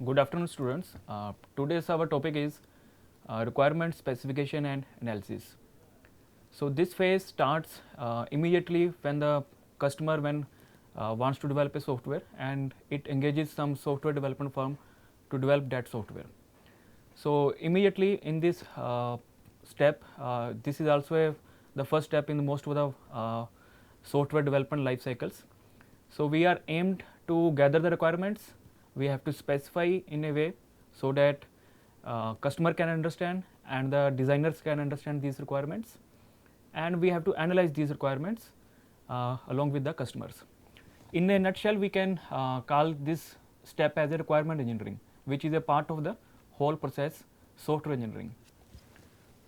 Good afternoon, students. Today's our topic is requirement specification and analysis. So this phase starts immediately when the customer wants to develop a software and it engages some software development firm to develop that software. So immediately in this step, this is also the first step in most of the software development life cycles. So we are aimed to gather the requirements. We have to specify in a way so that customer can understand and the designers can understand these requirements, and we have to analyze these requirements along with the customers. In a nutshell, we can call this step as a requirement engineering, which is a part of the whole process, software engineering.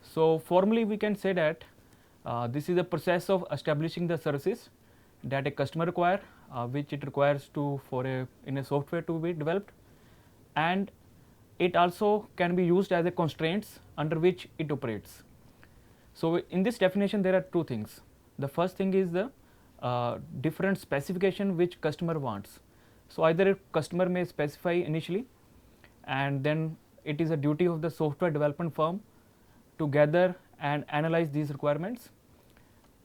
So formally we can say that this is a process of establishing the services that a customer require, which it requires in a software to be developed, and it also can be used as a constraints under which it operates. So in this definition there are two things. The first thing is the different specification which customer wants. So either a customer may specify initially, and then it is a duty of the software development firm to gather and analyze these requirements,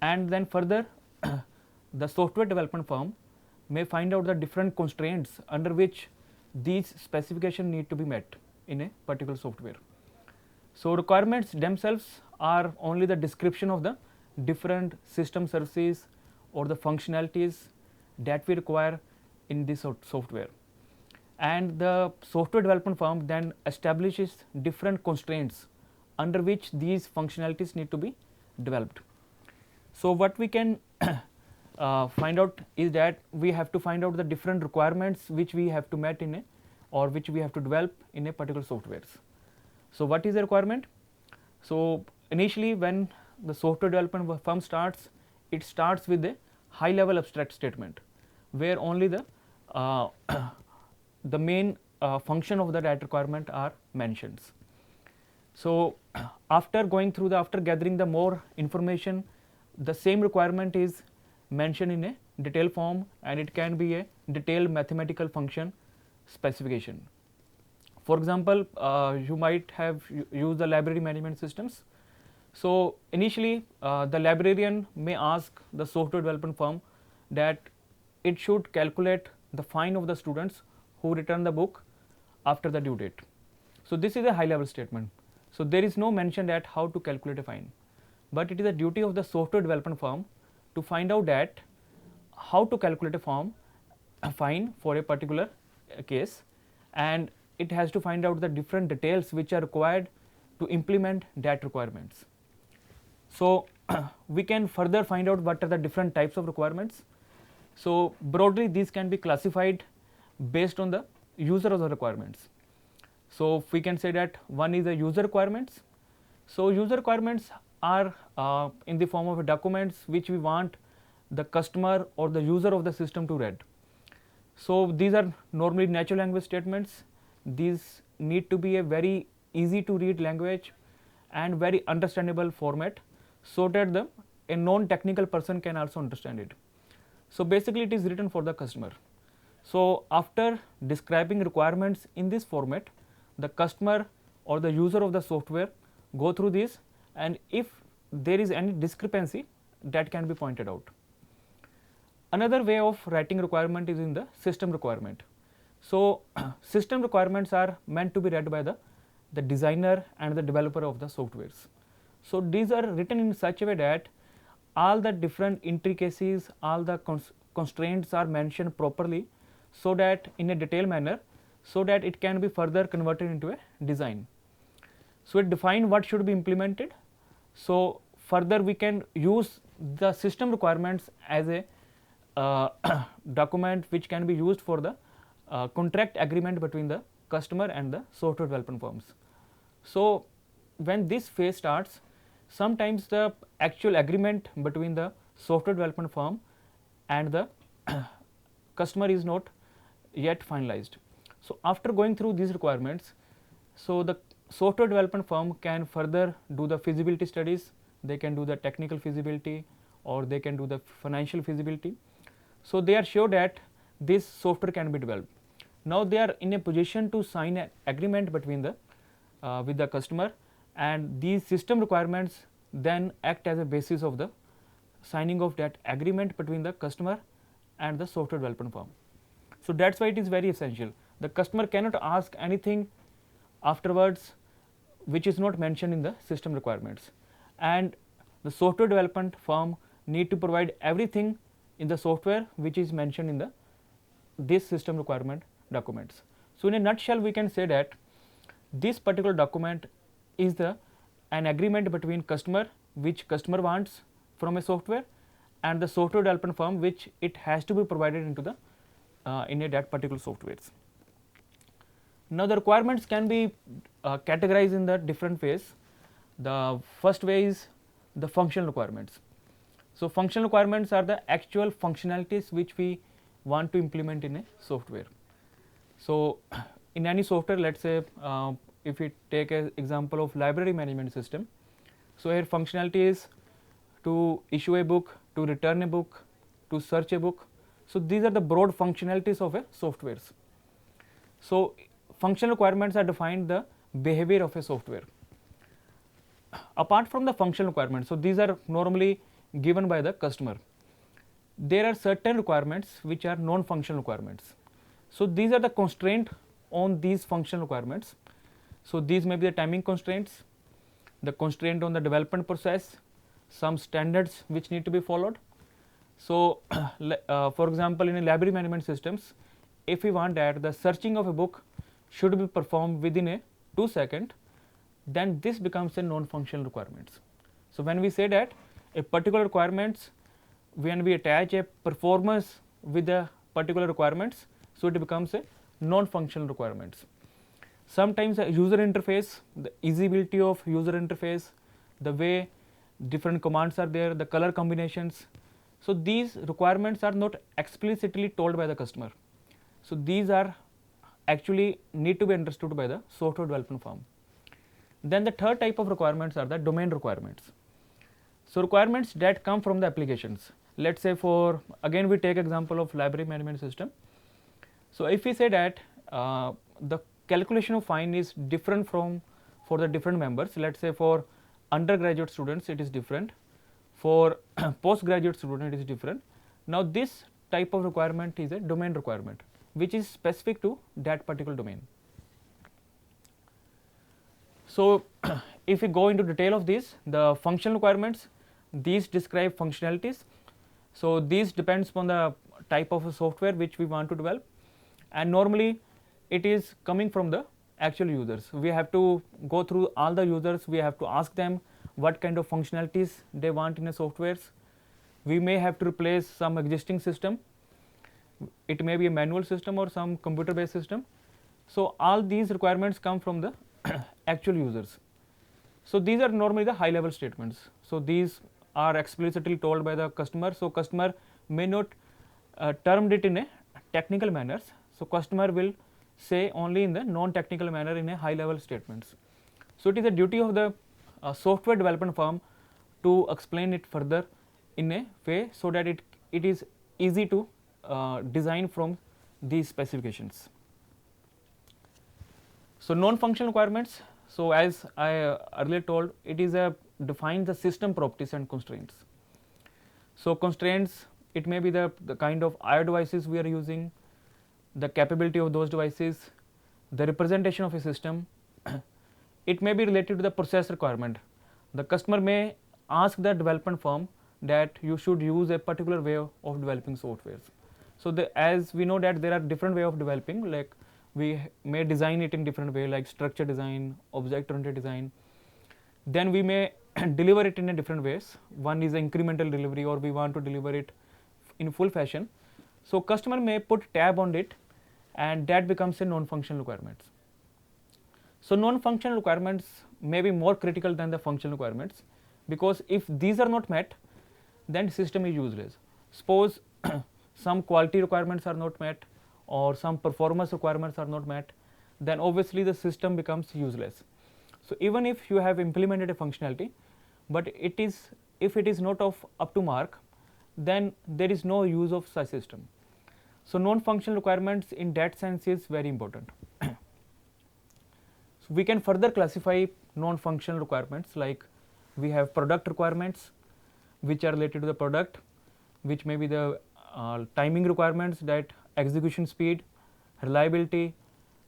and then further the software development firm may find out the different constraints under which these specifications need to be met in a particular software. So requirements themselves are only the description of the different system services or the functionalities that we require in this software, and the software development firm then establishes different constraints under which these functionalities need to be developed. So what we can find out is that we have to find out the different requirements which we have to met in a, or which we have to develop in a particular softwares. So what is a requirement? So initially when the software development firm starts, it starts with a high level abstract statement where only the the main function of that requirement are mentioned. So after gathering the more information, the same requirement is mentioned in a detailed form, and it can be a detailed mathematical function specification. For example, you might have used the library management systems. So initially the librarian may ask the software development firm that it should calculate the fine of the students who return the book after the due date. So this is a high level statement. So there is no mention that how to calculate a fine, but it is a duty of the software development firm to find out that how to calculate a fine for a particular case, and it has to find out the different details which are required to implement that requirements. So we can further find out what are the different types of requirements. So broadly these can be classified based on the user of the requirements. So we can say that one is the user requirements. So user requirements are in the form of documents which we want the customer or the user of the system to read. So these are normally natural language statements. These need to be a very easy to read language and very understandable format, so that a non-technical person can also understand it. So basically it is written for the customer. So after describing requirements in this format, the customer or the user of the software go through this, and if there is any discrepancy, that can be pointed out. Another way of writing requirement is in the system requirement. So system requirements are meant to be read by the designer and the developer of the softwares. So these are written in such a way that all the different intricacies, all the constraints are mentioned properly, so that in a detailed manner, so that it can be further converted into a design. So it defines what should be implemented. So further we can use the system requirements as a document which can be used for the contract agreement between the customer and the software development firms. So when this phase starts, sometimes the actual agreement between the software development firm and the customer is not yet finalized. So after going through these requirements, so the software development firm can further do the feasibility studies, they can do the technical feasibility, or they can do the financial feasibility. So they are sure that this software can be developed. Now they are in a position to sign an agreement between the with the customer, and these system requirements then act as a basis of the signing of that agreement between the customer and the software development firm. So that's why it is very essential. The customer cannot ask anything afterwards which is not mentioned in the system requirements, and the software development firm need to provide everything in the software which is mentioned in the this system requirement documents. So in a nutshell, we can say that this particular document is an agreement between customer, which customer wants from a software, and the software development firm, which it has to be provided into the in that particular softwares. Now the requirements can be categorized in the different ways. The first way is the functional requirements. So functional requirements are the actual functionalities which we want to implement in a software. So in any software, let's say if we take an example of library management system, so here functionality is to issue a book, to return a book, to search a book. So these are the broad functionalities of a softwares. So functional requirements are defined the behavior of a software. Apart from the functional requirements, so these are normally given by the customer. There are certain requirements which are non-functional requirements. So these are the constraint on these functional requirements. So these may be the timing constraints, the constraint on the development process, some standards which need to be followed. So for example, in a library management systems, if we want that the searching of a book should be performed within a 2 seconds, then this becomes a non-functional requirements. So when we say that a particular requirements, when we attach a performance with the particular requirements, so it becomes a non-functional requirements. Sometimes a user interface, the easyability of user interface, the way different commands are there, the color combinations. So these requirements are not explicitly told by the customer. So these are actually need to be understood by the software development firm. Then the third type of requirements are the domain requirements. So requirements that come from the applications. Let's say for again we take example of library management system. So if we say that the calculation of fine is different for the different members. Let's say for undergraduate students it is different, for postgraduate student it is different. Now this type of requirement is a domain requirement which is specific to that particular domain. So if we go into detail of this, the functional requirements, these describe functionalities. So these depends upon the type of a software which we want to develop, and normally it is coming from the actual users. We have to go through all the users, we have to ask them what kind of functionalities they want in a softwares. We may have to replace some existing system, it may be a manual system or some computer based system. So all these requirements come from the actual users. So these are normally the high level statements. So these are explicitly told by the customer. So customer may not termed it in a technical manners. So customer will say only in the non-technical manner in a high level statements. So it is a duty of the software development firm to explain it further in a way so that it is easy to design from these specifications. So non-functional requirements. So as I earlier told, it is a defines the system properties and constraints. So constraints, it may be the kind of IO devices we are using, the capability of those devices, the representation of a system. It may be related to the process requirement. The customer may ask the development firm that you should use a particular way of developing softwares. So as we know that there are different way of developing, like we may design it in different way, like structure design, object oriented design. Then we may deliver it in a different ways. One is incremental delivery, or we want to deliver it in full fashion. So customer may put tab on it, and that becomes a non-functional requirements. So non-functional requirements may be more critical than the functional requirements, because if these are not met, then system is useless. Suppose some quality requirements are not met, or some performance requirements are not met, then obviously the system becomes useless. So even if you have implemented a functionality, but if it is not of up to mark, then there is no use of such system. So non-functional requirements in that sense is very important. So we can further classify non-functional requirements, like we have product requirements which are related to the product, which may be the timing requirements, that execution speed, reliability,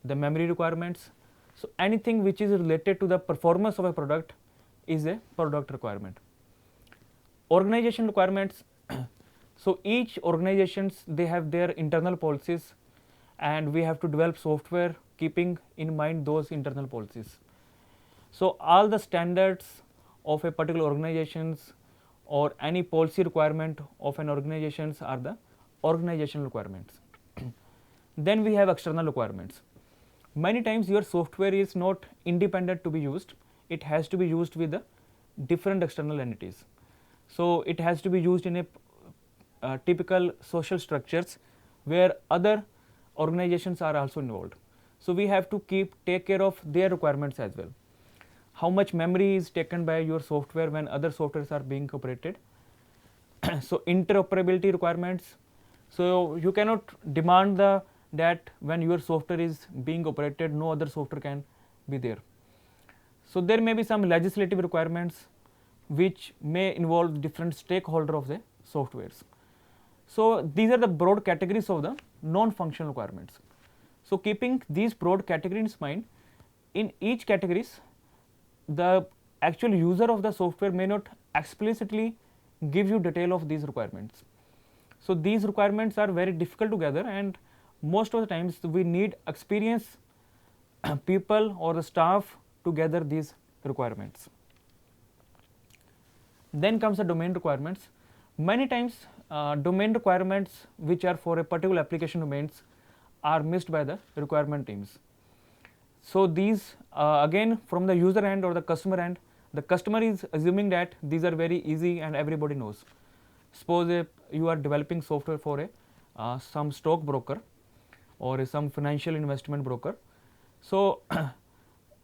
the memory requirements. So anything which is related to the performance of a product is a product requirement. Organization requirements. So each organizations, they have their internal policies, and we have to develop software keeping in mind those internal policies. So all the standards of a particular organizations or any policy requirement of an organizations are the organizational requirements. Then we have external requirements. Many times your software is not independent to be used, it has to be used with the different external entities. So it has to be used in a typical social structures where other organizations are also involved. So we have to take care of their requirements as well. How much memory is taken by your software when other softwares are being operated. So interoperability requirements. So you cannot demand that when your software is being operated, no other software can be there. So there may be some legislative requirements which may involve different stakeholder of the softwares. So these are the broad categories of the non-functional requirements. So keeping these broad categories in mind, in each categories, the actual user of the software may not explicitly give you detail of these requirements. So these requirements are very difficult to gather, and most of the times we need experienced people or the staff to gather these requirements. Then comes the domain requirements. Many times domain requirements which are for a particular application domains are missed by the requirement teams. So these again from the user end or the customer is assuming that these are very easy and everybody knows. Suppose you are developing software for some stock broker or some financial investment broker. So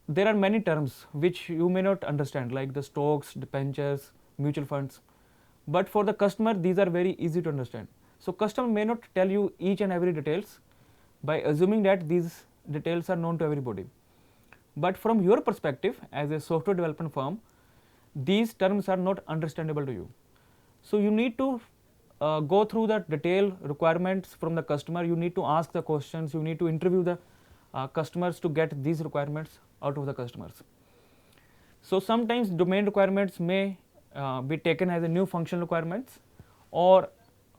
there are many terms which you may not understand, like the stocks, debentures, mutual funds, but for the customer these are very easy to understand. So customer may not tell you each and every details by assuming that these details are known to everybody. But from your perspective as a software development firm, these terms are not understandable to you. So you need to go through the detailed requirements from the customer, you need to ask the questions, you need to interview the customers to get these requirements out of the customers. So sometimes domain requirements may be taken as a new functional requirements, or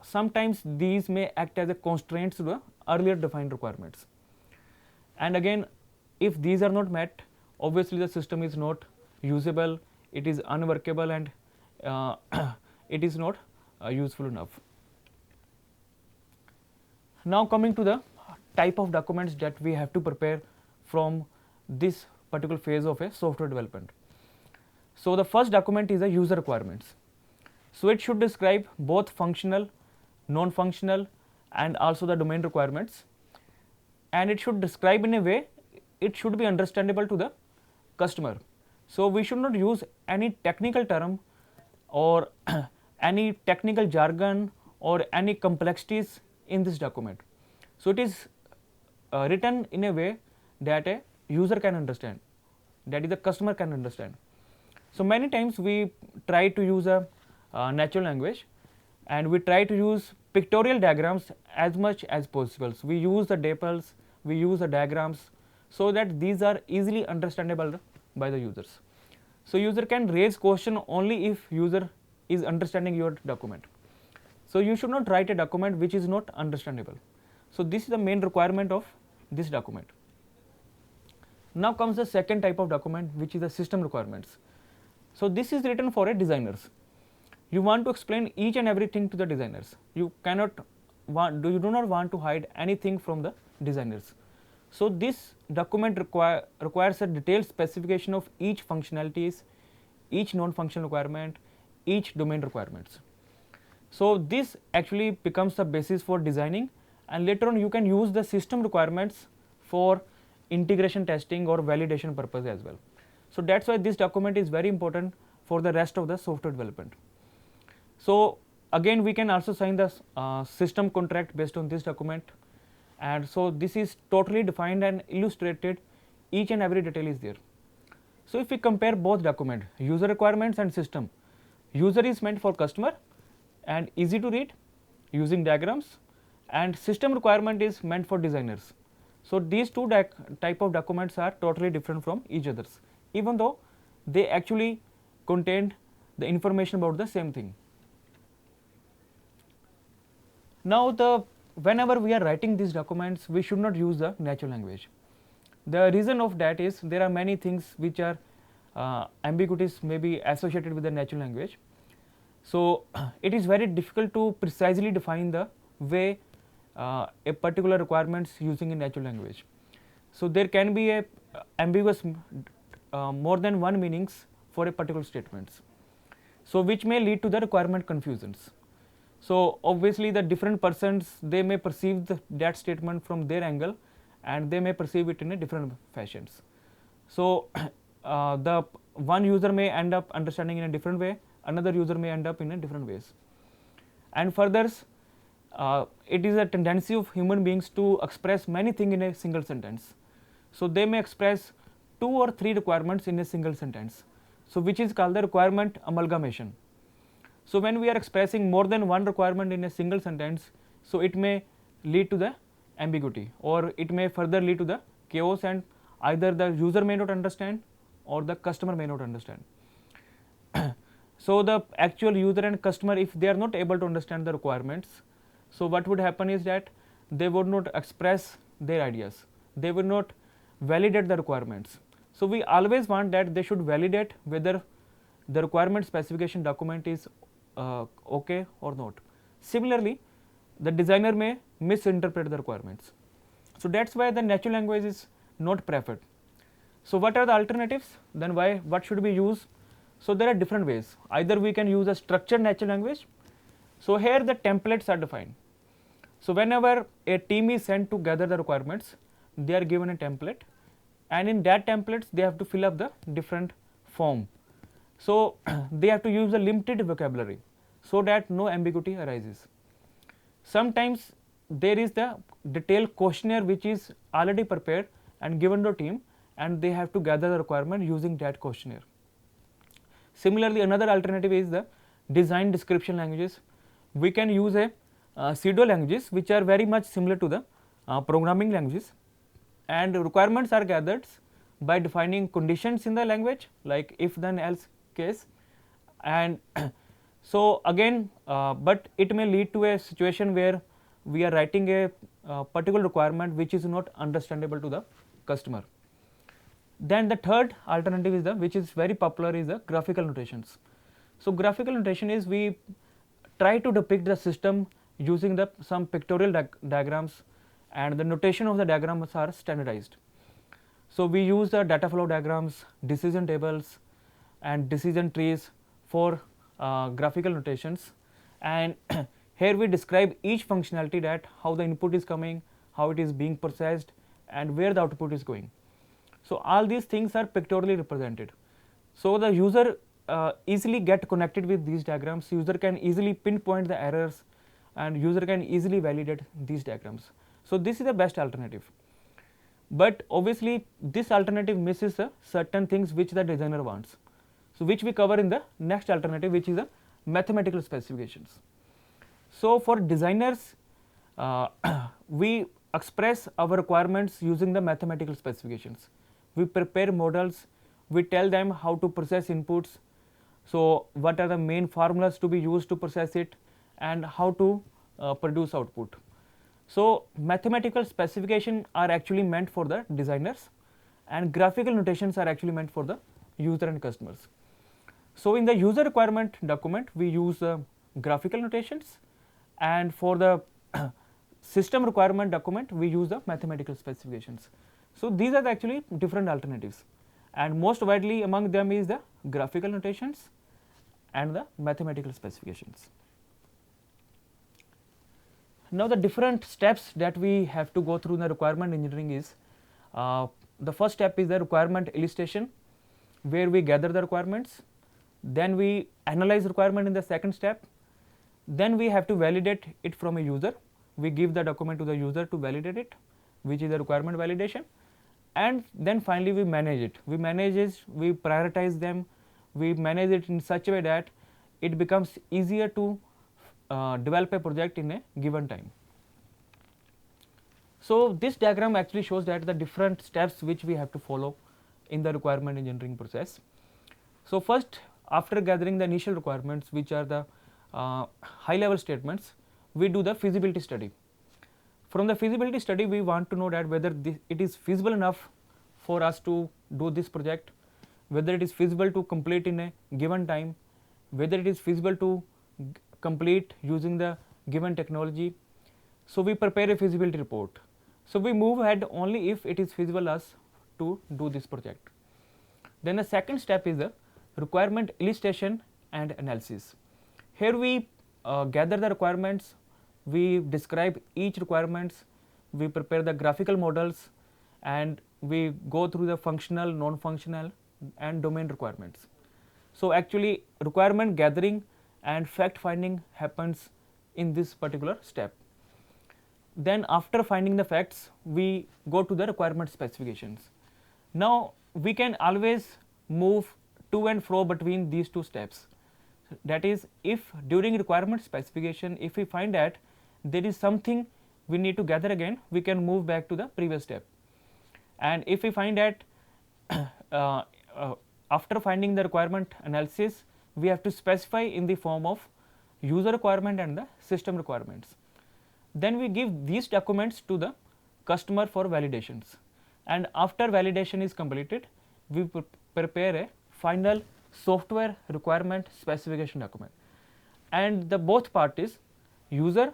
sometimes these may act as a constraints to the earlier defined requirements. And again, if these are not met, obviously the system is not usable, it is unworkable, and it is not useful enough. Now coming to the type of documents that we have to prepare from this particular phase of a software development. So the first document is a user requirements. So it should describe both functional, non-functional, and also the domain requirements, and it should describe in a way it should be understandable to the customer. So we should not use any technical term or any technical jargon or any complexities in this document. So it is written in a way that a user can understand, that is the customer can understand. So many times we try to use a natural language, and we try to use pictorial diagrams as much as possible. So we use the tables, we use the diagrams, so that these are easily understandable by the users. So user can raise question only if user is understanding your document. So you should not write a document which is not understandable. So this is the main requirement of this document. Now comes the second type of document, which is the system requirements. So this is written for a designers. You want to explain each and everything to the designers. You do not want to hide anything from the designers. So this document requires a detailed specification of each functionalities, each non-functional requirement, each domain requirements. So this actually becomes the basis for designing, and later on you can use the system requirements for integration testing or validation purpose as well. So that's why this document is very important for the rest of the software development. So again we can also sign the system contract based on this document, and so this is totally defined and illustrated, each and every detail is there. So if we compare both document, user requirements and system, user is meant for customer and easy to read using diagrams, and system requirement is meant for designers. So these two type of documents are totally different from each others, even though they actually contain the information about the same thing. Now whenever we are writing these documents, we should not use the natural language. The reason of that is there are many things which are ambiguities may be associated with the natural language. So it is very difficult to precisely define the way a particular requirements using a natural language. So there can be a ambiguous more than one meanings for a particular statements, so which may lead to the requirement confusions. So obviously the different persons, they may perceive that statement from their angle, and they may perceive it in a different fashions. So the one user may end up understanding in a different way, another user may end up in a different ways. And further, it is a tendency of human beings to express many things in a single sentence. So they may express 2 or 3 requirements in a single sentence, so which is called the requirement amalgamation. So when we are expressing more than one requirement in a single sentence, so it may lead to the ambiguity, or it may further lead to the chaos, and either the user may not understand or the customer may not understand. So the actual user and customer, if they are not able to understand the requirements, so what would happen is that they would not express their ideas, they will not validate the requirements. So we always want that they should validate whether the requirement specification document is okay or not. Similarly, the designer may misinterpret the requirements. So that's why the natural language is not preferred. So what are the alternatives? Then what should we use? So there are different ways. Either we can use a structured natural language. So here the templates are defined. So whenever a team is sent to gather the requirements, they are given a template, and in that templates they have to fill up the different form. So they have to use a limited vocabulary so that no ambiguity arises. Sometimes there is the detailed questionnaire which is already prepared and given to team, and they have to gather the requirement using that questionnaire. Similarly, another alternative is the design description languages. We can use a pseudo languages which are very much similar to the programming languages, and requirements are gathered by defining conditions in the language like if then else case, and so again but it may lead to a situation where we are writing a particular requirement which is not understandable to the customer. Then the third alternative is which is very popular, is the graphical notations. So graphical notation is we try to depict the system using some pictorial diagrams, and the notation of the diagrams are standardized. So we use the data flow diagrams, decision tables and decision trees for graphical notations, and here we describe each functionality, that how the input is coming, how it is being processed, and where the output is going. So all these things are pictorially represented. So the user easily get connected with these diagrams, user can easily pinpoint the errors, and user can easily validate these diagrams. So this is the best alternative. But obviously this alternative misses certain things which the designer wants. So which we cover in the next alternative, which is the mathematical specifications. So for designers, we express our requirements using the mathematical specifications. We prepare models, we tell them how to process inputs, so what are the main formulas to be used to process it, and how to produce output. So mathematical specifications are actually meant for the designers, and graphical notations are actually meant for the user and customers. So in the user requirement document we use graphical notations, and for the system requirement document we use the mathematical specifications. So these are actually different alternatives, and most widely among them is the graphical notations and the mathematical specifications. Now the different steps that we have to go through in the requirement engineering is, the first step is the requirement illustration, where we gather the requirements. Then we analyze requirement in the second step. Then we have to validate it from a user. We give the document to the user to validate it, which is a requirement validation. And then finally we manage it. We manage it, we prioritize them, we manage it in such a way that it becomes easier to develop a project in a given time. So this diagram actually shows that the different steps which we have to follow in the requirement engineering process. So first, after gathering the initial requirements, which are the high level statements, we do the feasibility study. From the feasibility study, we want to know that whether it is feasible enough for us to do this project, whether it is feasible to complete in a given time, whether it is feasible to complete using the given technology. So we prepare a feasibility report. So we move ahead only if it is feasible us to do this project. Then the second step is the requirement illustration and analysis. Here we gather the requirements, we describe each requirements, we prepare the graphical models, and we go through the functional, non-functional and domain requirements. So actually requirement gathering and fact finding happens in this particular step. Then after finding the facts, we go to the requirement specifications. Now we can always move to and fro between these two steps. That is, if during requirement specification, if we find that there is something we need to gather again, we can move back to the previous step. And if we find that after finding the requirement analysis, we have to specify in the form of user requirement and the system requirements. Then we give these documents to the customer for validations, and after validation is completed, we prepare a final software requirement specification document, and the both parties, user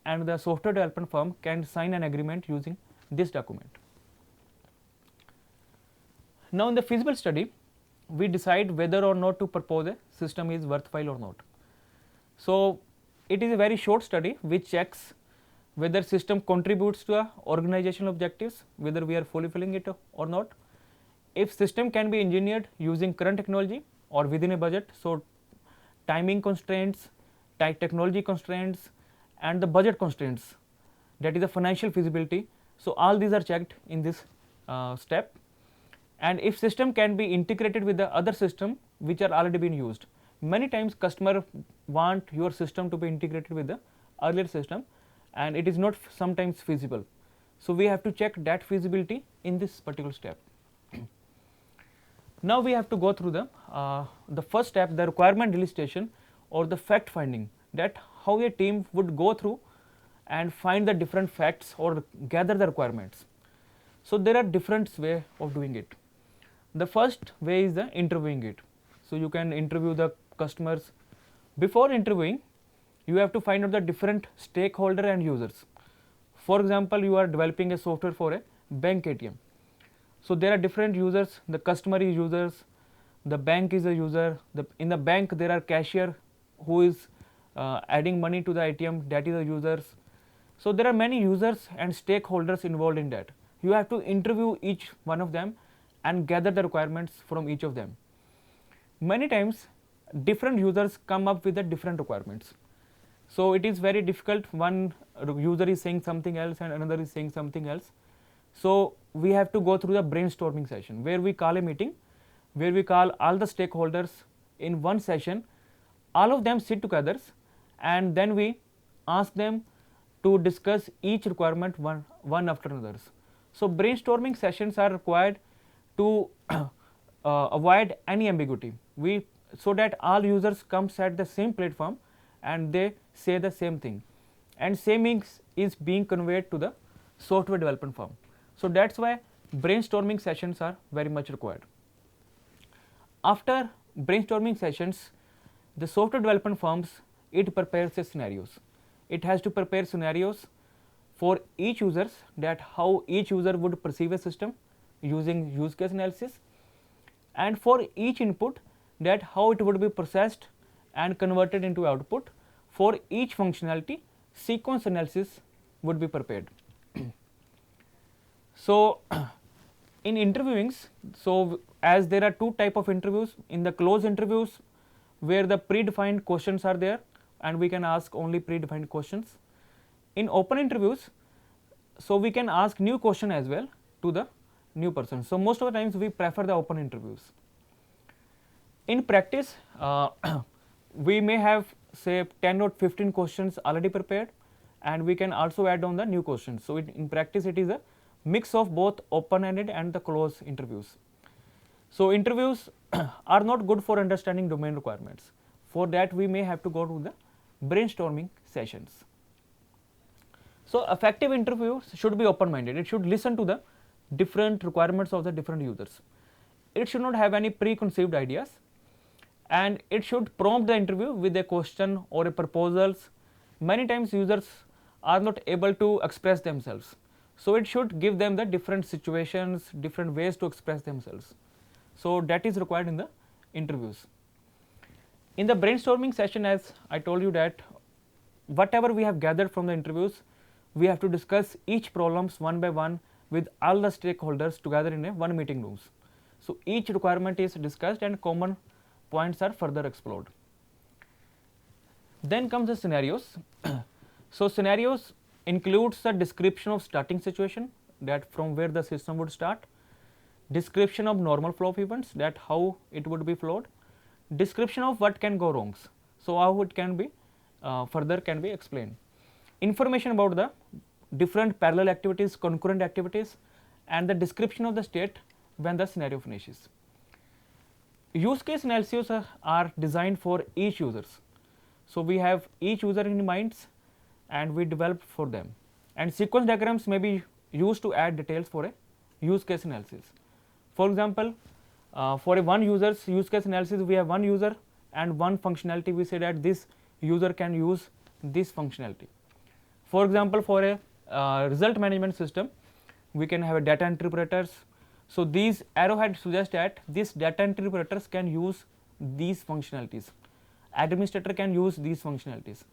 and the software development firm, can sign an agreement using this document. Now in the feasible study, we decide whether or not to propose a system is worthwhile or not. So it is a very short study which checks whether system contributes to our organizational objectives, whether we are fulfilling it or not. If system can be engineered using current technology or within a budget, so timing constraints, technology constraints and the budget constraints, that is the financial feasibility. So all these are checked in this step. And if system can be integrated with the other system which are already been used. Many times customer want your system to be integrated with the earlier system, and it is not sometimes feasible. So we have to check that feasibility in this particular step. Now we have to go through the first step, the requirement illustration or the fact finding, that how a team would go through and find the different facts or gather the requirements. So there are different ways of doing it. The first way is the interviewing it. So you can interview the customers. Before interviewing, you have to find out the different stakeholder and users. For example, you are developing a software for a bank ATM. So there are different users, the customer is users, the bank is a user, in the bank there are cashier who is adding money to the ATM, that is the users. So there are many users and stakeholders involved in that. You have to interview each one of them and gather the requirements from each of them. Many times different users come up with the different requirements. So it is very difficult, one user is saying something else and another is saying something else. So we have to go through the brainstorming session where we call a meeting, where we call all the stakeholders in one session, all of them sit together and then we ask them to discuss each requirement one after another. So brainstorming sessions are required to avoid any ambiguity, so that all users comes at the same platform and they say the same thing, and same is being conveyed to the software development firm. So that's why brainstorming sessions are very much required. After brainstorming sessions, the software development firms, it prepares the scenarios. It has to prepare scenarios for each users, that how each user would perceive a system using use case analysis, and for each input, that how it would be processed and converted into output. For each functionality, sequence analysis would be prepared. So in interviewings, so as there are two type of interviews, in the closed interviews where the predefined questions are there, and we can ask only predefined questions. In open interviews, so we can ask new question as well to the new person. So most of the times we prefer the open interviews. In practice, we may have say 10 or 15 questions already prepared, and we can also add on the new questions. So in practice it is a mix of both open-ended and the closed interviews. So interviews are not good for understanding domain requirements. For that we may have to go to the brainstorming sessions. So effective interviews should be open-minded. It should listen to the different requirements of the different users. It should not have any preconceived ideas, and it should prompt the interview with a question or a proposals. Many times users are not able to express themselves, so it should give them the different situations, different ways to express themselves. So that is required in the interviews. In the brainstorming session, as I told you, that whatever we have gathered from the interviews, we have to discuss each problems one by one with all the stakeholders together in a one meeting rooms. So each requirement is discussed and common points are further explored. Then comes the scenarios. So scenarios includes the description of starting situation, that from where the system would start, description of normal flow of events, that how it would be flowed, description of what can go wrongs, so how it can be further can be explained, information about the different parallel activities, concurrent activities, and the description of the state when the scenario finishes. Use case analyses are designed for each users. So we have each user in minds and we develop for them, and sequence diagrams may be used to add details for a use case analysis. For example, for a one user's use case analysis, we have one user and one functionality. We say that this user can use this functionality. For example, for a result management system, we can have a data entry operators. So these arrowheads suggest that these data entry operators can use these functionalities. Administrator can use these functionalities,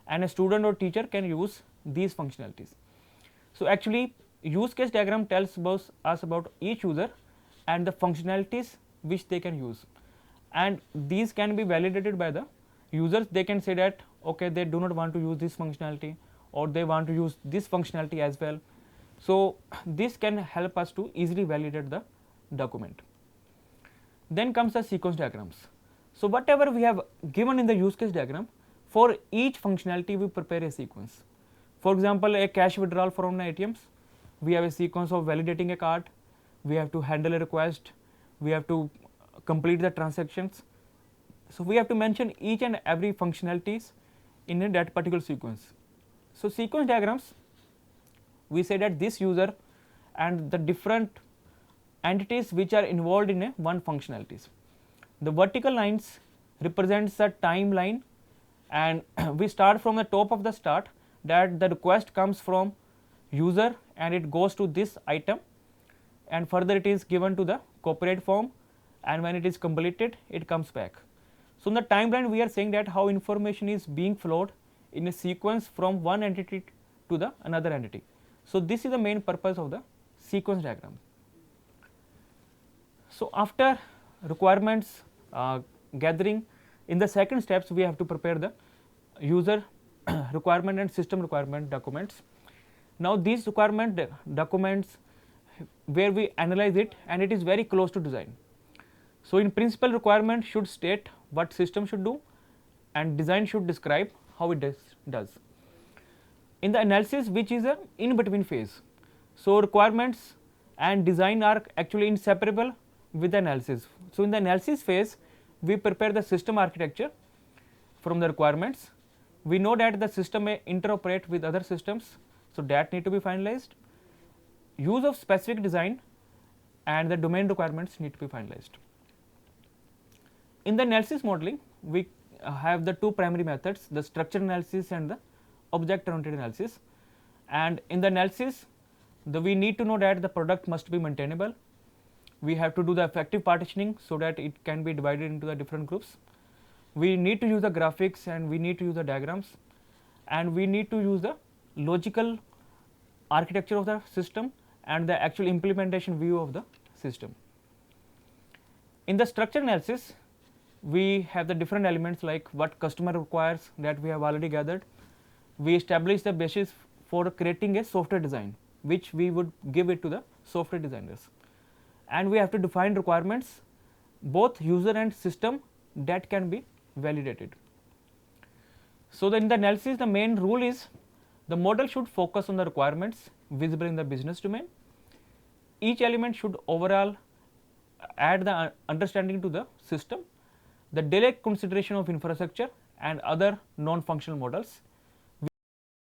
and a student or teacher can use these functionalities. So actually, use case diagram tells us about each user and the functionalities which they can use, and these can be validated by the users. They can say that okay, they do not want to use this functionality, or they want to use this functionality as well. So this can help us to easily validate the document. Then comes the sequence diagrams. So whatever we have given in the use case diagram, for each functionality we prepare a sequence. For example, a cash withdrawal from ATMs, we have a sequence of validating a card, we have to handle a request, we have to complete the transactions. So we have to mention each and every functionalities in that particular sequence. So sequence diagrams, we say that this user and the different entities which are involved in a one functionalities. The vertical lines represents the timeline, and we start from the top of the start, that the request comes from user and it goes to this item, and further it is given to the copyright form, and when it is completed it comes back. So in the timeline we are saying that how information is being flowed in a sequence from one entity to the another entity. So this is the main purpose of the sequence diagram. So after requirements gathering, in the second steps we have to prepare the user requirement and system requirement documents. Now these requirement documents, where we analyze it, and it is very close to design. So in principle, requirement should state what system should do, and design should describe how it does. In the analysis, which is a in between phase, so requirements and design are actually inseparable with the analysis. So in the analysis phase, we prepare the system architecture from the requirements. We know that the system may interoperate with other systems, so that need to be finalized. Use of specific design and the domain requirements need to be finalized. In the analysis modeling, we have the two primary methods, the structure analysis and the object oriented analysis. And in the analysis, we need to know that the product must be maintainable. We have to do the effective partitioning so that it can be divided into the different groups. We need to use the graphics, and we need to use the diagrams, and we need to use the logical architecture of the system and the actual implementation view of the system. In the structure analysis, we have the different elements like what customer requires that we have already gathered. We establish the basis for creating a software design which we would give it to the software designers, and we have to define requirements both user and system that can be validated. So, in the analysis, the main rule is the model should focus on the requirements visible in the business domain. Each element should overall add the understanding to the system. The delayed consideration of infrastructure and other non-functional models